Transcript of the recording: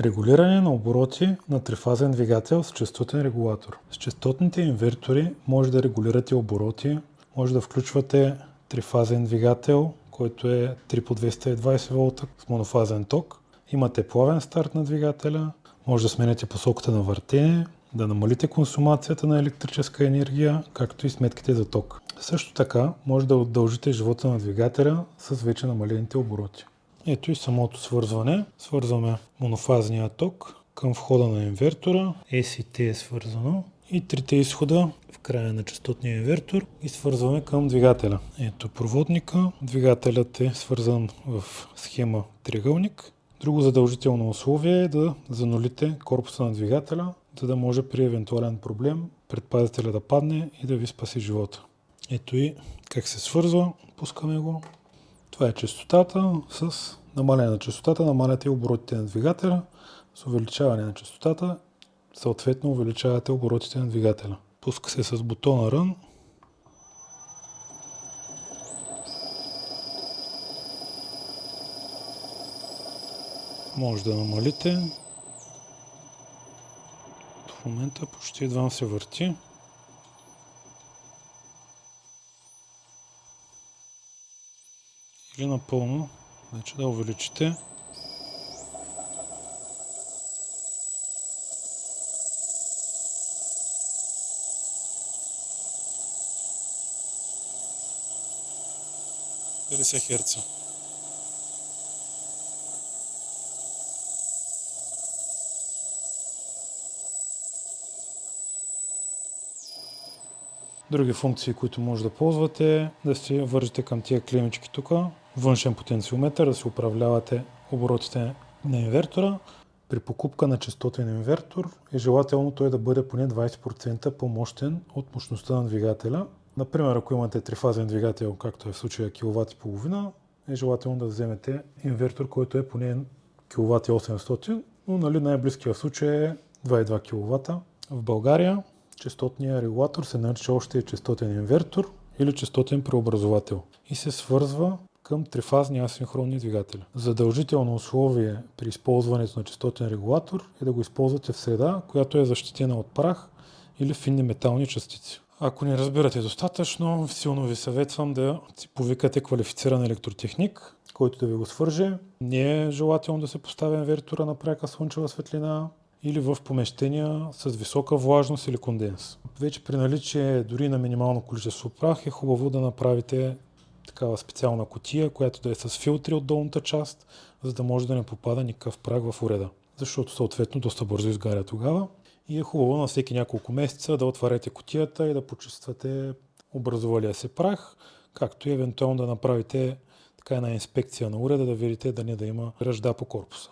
Регулиране на обороти на трифазен двигател с честотен регулатор. С честотните инвертори може да регулирате обороти, може да включвате трифазен двигател, който е 3 по 220 волта с монофазен ток. Имате плавен старт на двигателя, може да смените посоката на въртене, да намалите консумацията на електрическа енергия, както и сметките за ток. Също така може да удължите живота на двигателя с вече намалените обороти. Ето и самото свързване. Свързваме монофазния ток към входа на инвертора. S и T е свързано. И трите изхода в края на честотния инвертор и свързваме към двигателя. Ето проводника. Двигателят е свързан в схема триъгълник. Друго задължително условие е да занулите корпуса на двигателя, за да може при евентуален проблем предпазителя да падне и да ви спаси живота. Ето и как се свързва. Пускаме го. Това е честотата. С намаляне на честотата намаляте оборотите на двигателя. С увеличаване на честотата съответно увеличавате оборотите на двигателя. Пуска се с бутона Run. Може да намалите. В момента почти едва се върти. Или напълно, значи да увеличите. Херца. Други функции, които може да ползвате, да си вържете към тия клемички тук, външен потенциометър, да си управлявате оборотите на инвертора. При покупка на честотен инвертор е желателно той да бъде поне 20% по-мощен от мощността на двигателя. Например, ако имате трифазен двигател, както е в случая киловат и половина, е желателно да вземете инвертор, който е поне киловат и 800, но най-близкият случай е 2,2 кВт. В България честотният регулатор се нарича още честотен инвертор или честотен преобразовател и се свързва към трифазни асинхронни двигатели. Задължително условие при използването на честотен регулатор е да го използвате в среда, която е защитена от прах или финни метални частици. Ако не разбирате достатъчно, силно ви съветвам да си повикате квалифициран електротехник, който да ви го свърже. Не е желателно да се поставя инвертора на пряка слънчева светлина или в помещения с висока влажност или конденс. Вече при наличие дори на минимално количество прах е хубаво да направите такава специална кутия, която да е с филтри от долната част, за да може да не попада никакъв прах в уреда. Защото съответно доста бързо изгаря тогава. И е хубаво на всеки няколко месеца да отваряте кутията и да почиствате образувалия се прах, както и евентуално да направите така една инспекция на уреда, да видите да не да има ръжда по корпуса.